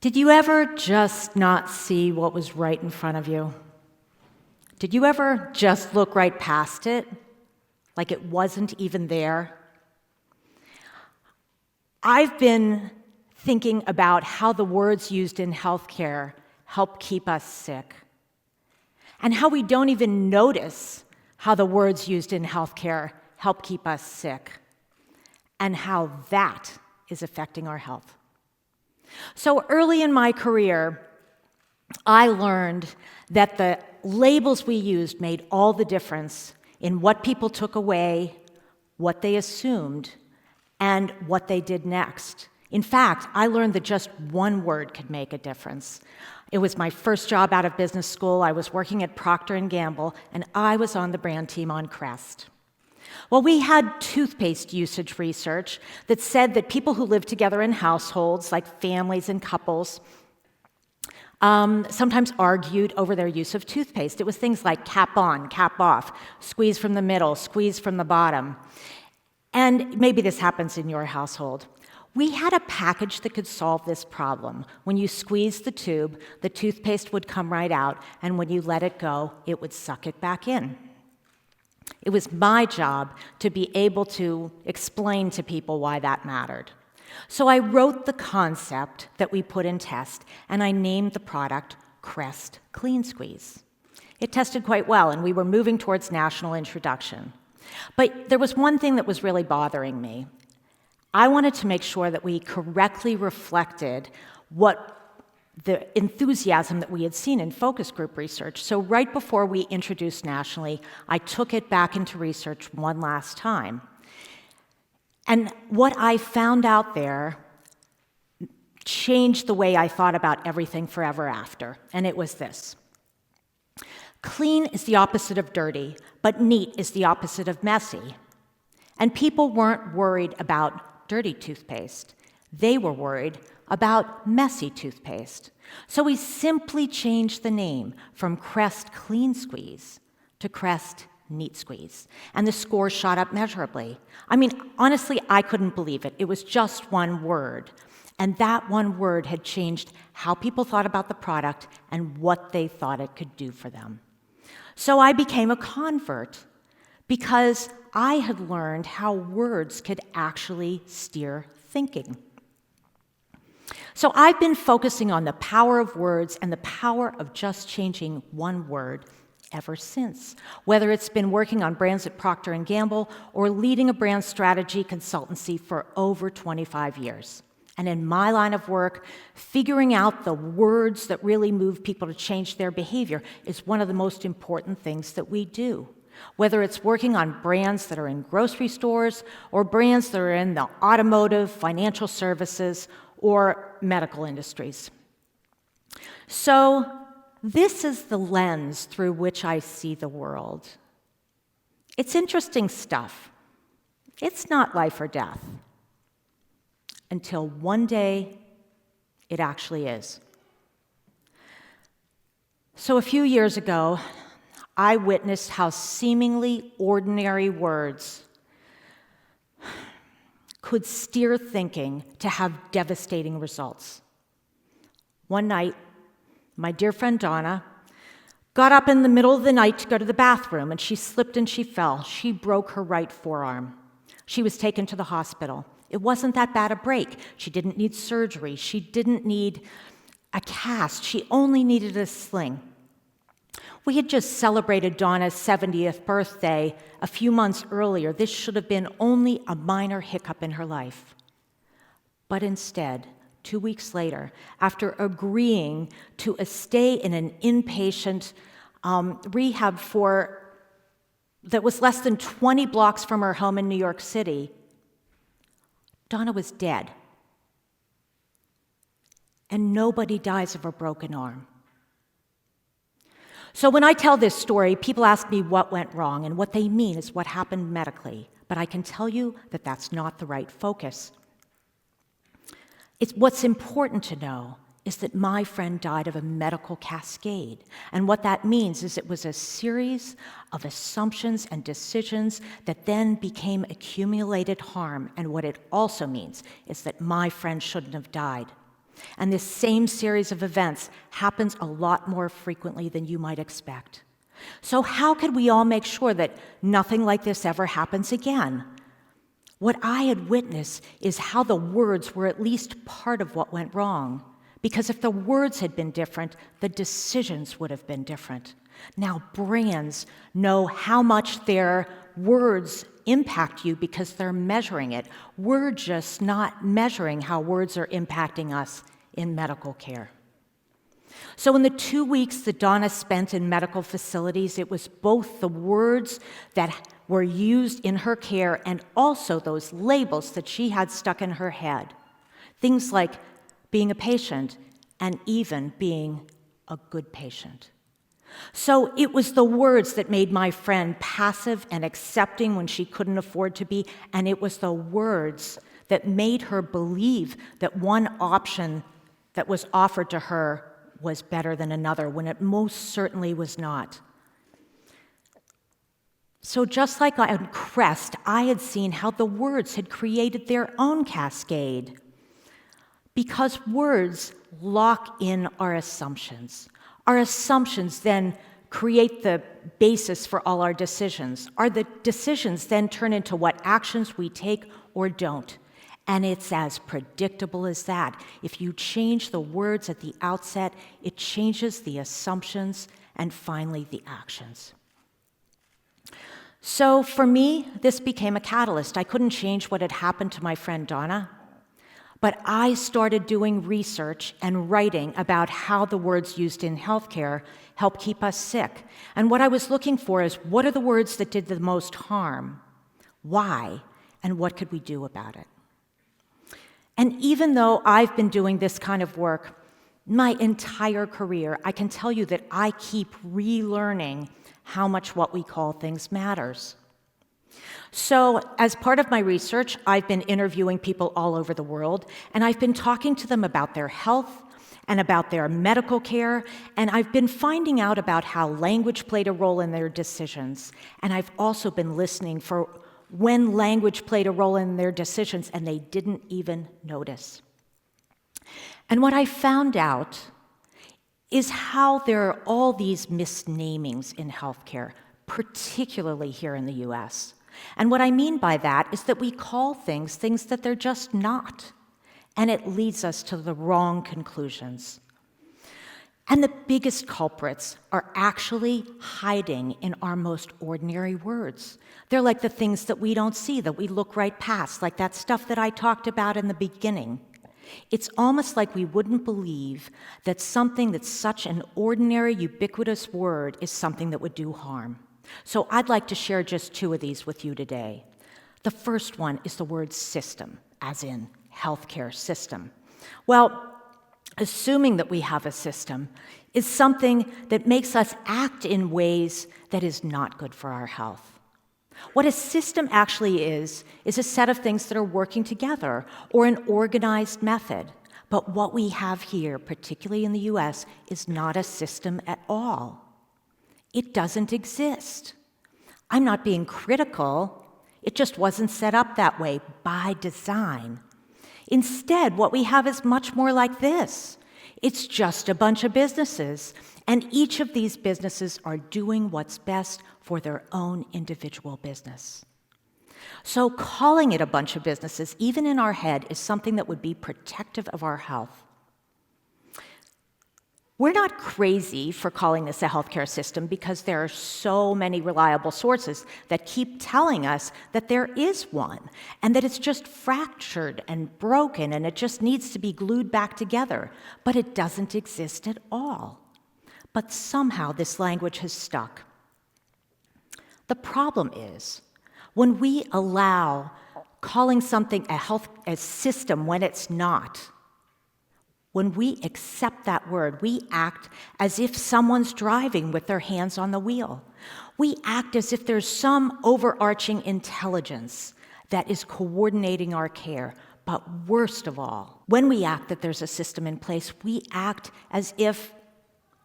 Did you ever just not see what was right in front of you? Did you ever just look right past it, like it wasn't even there? I've been thinking about how the words used in healthcare help keep us sick, and how we don't even notice how the words used in healthcare help keep us sick, and how that is affecting our health. So early in my career, I learned that the labels we used made all the difference in what people took away, what they assumed, and what they did next. In fact, I learned that just one word could make a difference. It was my first job out of business school. I was working at Procter Gamble, and I was on the brand team on Crest. Well, we had toothpaste usage research that said that people who live together in households, like families and couples, sometimes argued over their use of toothpaste. It was things like cap on, cap off, squeeze from the middle, squeeze from the bottom. And maybe this happens in your household. We had a package that could solve this problem. When you squeezed the tube, the toothpaste would come right out, and when you let it go, it would suck it back in. It was my job to be able to explain to people why that mattered. So I wrote the concept that we put in test, and I named the product Crest Clean Squeeze. It tested quite well, and we were moving towards national introduction. But there was one thing that was really bothering me. I wanted to make sure that we correctly reflected what the enthusiasm that we had seen in focus group research. So right before we introduced nationally, I took it back into research one last time. And what I found out there changed the way I thought about everything forever after, and it was this. Clean is the opposite of dirty, but neat is the opposite of messy. And people weren't worried about dirty toothpaste. They were worried about messy toothpaste. So we simply changed the name from Crest Clean Squeeze to Crest Neat Squeeze, and the score shot up measurably. I mean, honestly, I couldn't believe it. It was just one word, and that one word had changed how people thought about the product and what they thought it could do for them. So I became a convert because I had learned how words could actually steer thinking. So I've been focusing on the power of words and the power of just changing one word ever since, whether it's been working on brands at Procter & Gamble or leading a brand strategy consultancy for over 25 years. And in my line of work, figuring out the words that really move people to change their behavior is one of the most important things that we do. Whether it's working on brands that are in grocery stores or brands that are in the automotive, financial services, or medical industries. So this is the lens through which I see the world. It's interesting stuff. It's not life or death. Until one day, it actually is. So a few years ago, I witnessed how seemingly ordinary words could steer thinking to have devastating results. One night, my dear friend Donna got up in the middle of the night to go to the bathroom, and she slipped and she fell. She broke her right forearm. She was taken to the hospital. It wasn't that bad a break. She didn't need surgery. She didn't need a cast. She only needed a sling. We had just celebrated Donna's 70th birthday a few months earlier. This should have been only a minor hiccup in her life. But instead, 2 weeks later, after agreeing to a stay in an inpatient rehab that was less than 20 blocks from her home in New York City, Donna was dead. And nobody dies of a broken arm. So when I tell this story, people ask me what went wrong, and what they mean is what happened medically. But I can tell you that that's not the right focus. What's important to know is that my friend died of a medical cascade. And what that means is it was a series of assumptions and decisions that then became accumulated harm. And what it also means is that my friend shouldn't have died. And this same series of events happens a lot more frequently than you might expect. So how could we all make sure that nothing like this ever happens again? What I had witnessed is how the words were at least part of what went wrong. Because if the words had been different, the decisions would have been different. Now, brands know how much their words impact you because they're measuring it. We're just not measuring how words are impacting us in medical care. So in the 2 weeks that Donna spent in medical facilities, it was both the words that were used in her care and also those labels that she had stuck in her head. Things like being a patient and even being a good patient. So it was the words that made my friend passive and accepting when she couldn't afford to be, and it was the words that made her believe that one option that was offered to her was better than another, when it most certainly was not. So just like on Crest, I had seen how the words had created their own cascade. Because words lock in our assumptions. Our assumptions then create the basis for all our decisions. The decisions then turn into what actions we take or don't. And it's as predictable as that. If you change the words at the outset, it changes the assumptions and finally the actions. So for me, this became a catalyst. I couldn't change what had happened to my friend Donna, but I started doing research and writing about how the words used in healthcare help keep us sick. And what I was looking for is, what are the words that did the most harm? Why? And what could we do about it? And even though I've been doing this kind of work my entire career, I can tell you that I keep relearning how much what we call things matters. So, as part of my research, I've been interviewing people all over the world, and I've been talking to them about their health and about their medical care, and I've been finding out about how language played a role in their decisions. And I've also been listening for when language played a role in their decisions, and they didn't even notice. And what I found out is how there are all these misnamings in healthcare, particularly here in the US. And what I mean by that is that we call things that they're just not, and it leads us to the wrong conclusions. And the biggest culprits are actually hiding in our most ordinary words. They're like the things that we don't see, that we look right past, like that stuff that I talked about in the beginning. It's almost like we wouldn't believe that something that's such an ordinary, ubiquitous word is something that would do harm. So I'd like to share just 2 of these with you today. The first one is the word system, as in healthcare system. Well, assuming that we have a system is something that makes us act in ways that is not good for our health. What a system actually is a set of things that are working together or an organized method. But what we have here, particularly in the US, is not a system at all. It doesn't exist. I'm not being critical. It just wasn't set up that way by design. Instead, what we have is much more like this. It's just a bunch of businesses, and each of these businesses are doing what's best for their own individual business. So calling it a bunch of businesses, even in our head, is something that would be protective of our health. We're not crazy for calling this a healthcare system because there are so many reliable sources that keep telling us that there is one and that it's just fractured and broken and it just needs to be glued back together. But it doesn't exist at all. But somehow this language has stuck. The problem is when we allow calling something a system when it's not, when we accept that word, we act as if someone's driving with their hands on the wheel. We act as if there's some overarching intelligence that is coordinating our care. But worst of all, when we act that there's a system in place, we act as if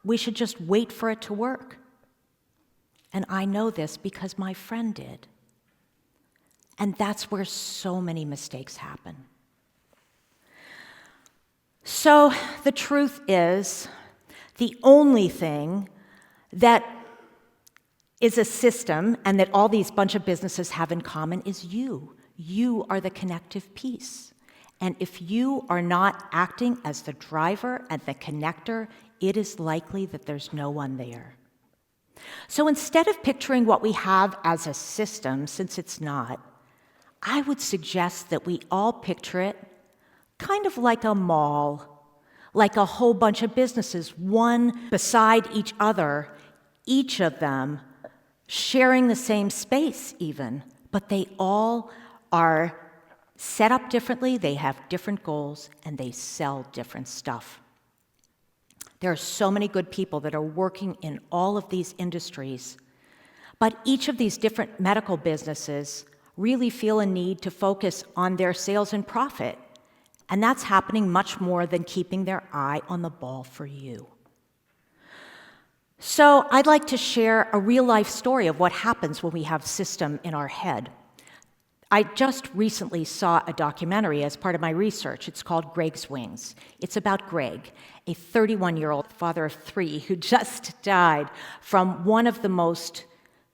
we should just wait for it to work. And I know this because my friend did. And that's where so many mistakes happen. So the truth is, the only thing that is a system and that all these bunch of businesses have in common is you. You are the connective piece. And if you are not acting as the driver and the connector, it is likely that there's no one there. So instead of picturing what we have as a system, since it's not, I would suggest that we all picture it kind of like a mall, like a whole bunch of businesses, one beside each other, each of them sharing the same space even, but they all are set up differently, they have different goals, and they sell different stuff. There are so many good people that are working in all of these industries, but each of these different medical businesses really feel a need to focus on their sales and profit, and that's happening much more than keeping their eye on the ball for you. So I'd like to share a real-life story of what happens when we have system in our head. I just recently saw a documentary as part of my research. It's called Greg's Wings. It's about Greg, a 31-year-old father of 3 who just died from one of the most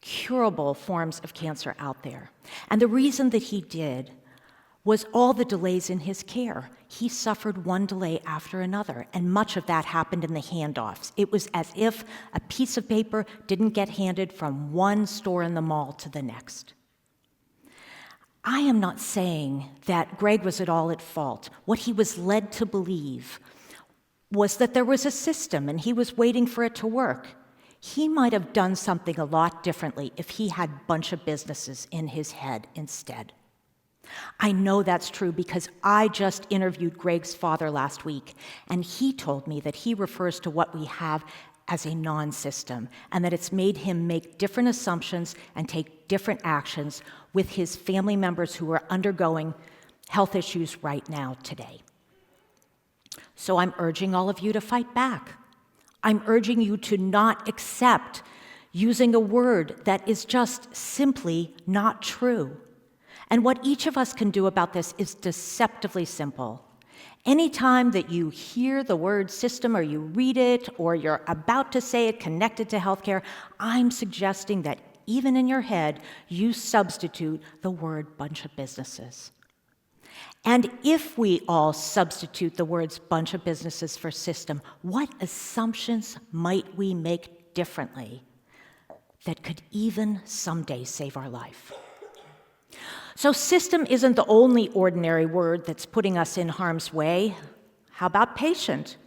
curable forms of cancer out there. And the reason that he did was all the delays in his care. He suffered one delay after another, and much of that happened in the handoffs. It was as if a piece of paper didn't get handed from one store in the mall to the next. I am not saying that Greg was at all at fault. What he was led to believe was that there was a system and he was waiting for it to work. He might have done something a lot differently if he had a bunch of businesses in his head instead. I know that's true because I just interviewed Greg's father last week, and he told me that he refers to what we have as a non-system, and that it's made him make different assumptions and take different actions with his family members who are undergoing health issues right now today. So I'm urging all of you to fight back. I'm urging you to not accept using a word that is just simply not true. And what each of us can do about this is deceptively simple. Anytime that you hear the word system or you read it or you're about to say it connected to healthcare, I'm suggesting that even in your head, you substitute the word bunch of businesses. And if we all substitute the words bunch of businesses for system, what assumptions might we make differently that could even someday save our life? So system isn't the only ordinary word that's putting us in harm's way. How about patient?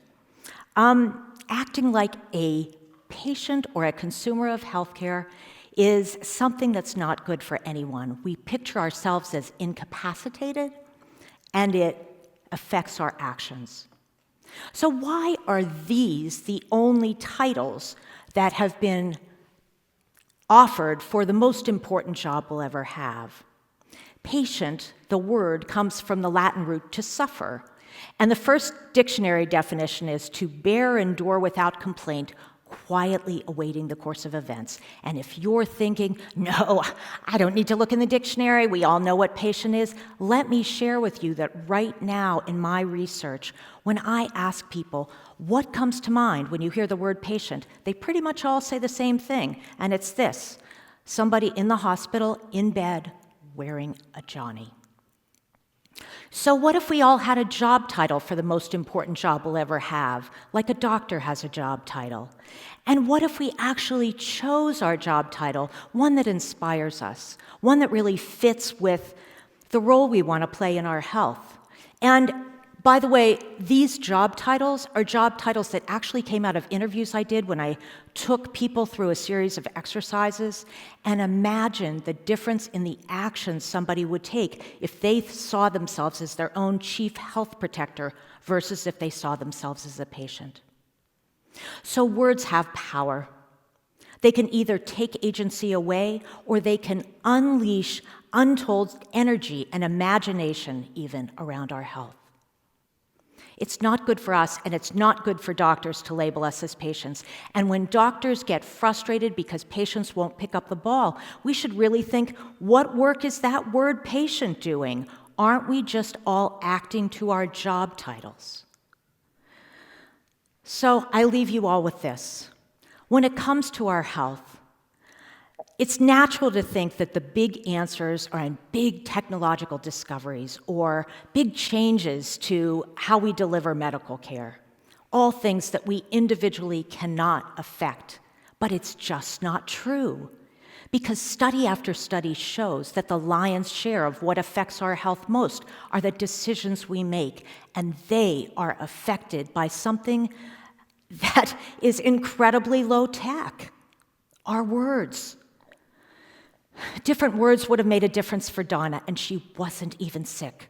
Acting like a patient or a consumer of healthcare is something that's not good for anyone. We picture ourselves as incapacitated, and it affects our actions. So why are these the only titles that have been offered for the most important job we'll ever have? Patient, the word, comes from the Latin root to suffer, and the first dictionary definition is to bear and endure without complaint, quietly awaiting the course of events. And if you're thinking, no, I don't need to look in the dictionary, we all know what patient is, let me share with you that right now in my research, when I ask people, what comes to mind when you hear the word patient, they pretty much all say the same thing, and it's this: somebody in the hospital, in bed, wearing a Johnny. So what if we all had a job title for the most important job we'll ever have, like a doctor has a job title? And what if we actually chose our job title, one that inspires us, one that really fits with the role we want to play in our health? And by the way, these job titles are job titles that actually came out of interviews I did when I took people through a series of exercises and imagined the difference in the actions somebody would take if they saw themselves as their own chief health protector versus if they saw themselves as a patient. So words have power. They can either take agency away or they can unleash untold energy and imagination even around our health. It's not good for us, and it's not good for doctors to label us as patients. And when doctors get frustrated because patients won't pick up the ball, we should really think, what work is that word patient doing? Aren't we just all acting to our job titles? So I leave you all with this. When it comes to our health, it's natural to think that the big answers are in big technological discoveries or big changes to how we deliver medical care, all things that we individually cannot affect. But it's just not true, because study after study shows that the lion's share of what affects our health most are the decisions we make, and they are affected by something that is incredibly low tech, our words. Different words would have made a difference for Donna, and she wasn't even sick.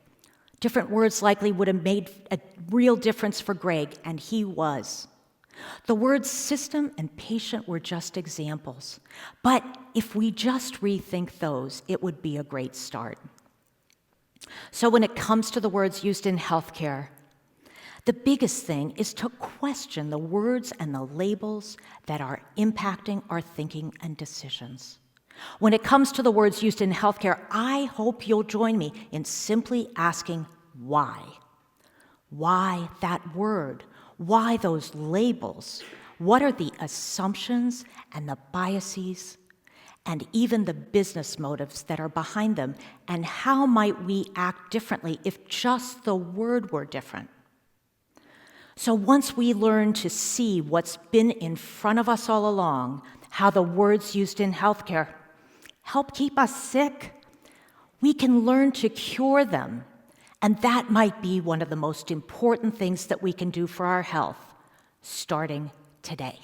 Different words likely would have made a real difference for Greg, and he was. The words system and patient were just examples, but if we just rethink those, it would be a great start. So when it comes to the words used in healthcare, the biggest thing is to question the words and the labels that are impacting our thinking and decisions. When it comes to the words used in healthcare, I hope you'll join me in simply asking why. Why that word? Why those labels? What are the assumptions and the biases and even the business motives that are behind them? And how might we act differently if just the word were different? So once we learn to see what's been in front of us all along, how the words used in healthcare help keep us sick, we can learn to cure them. And that might be one of the most important things that we can do for our health, starting today.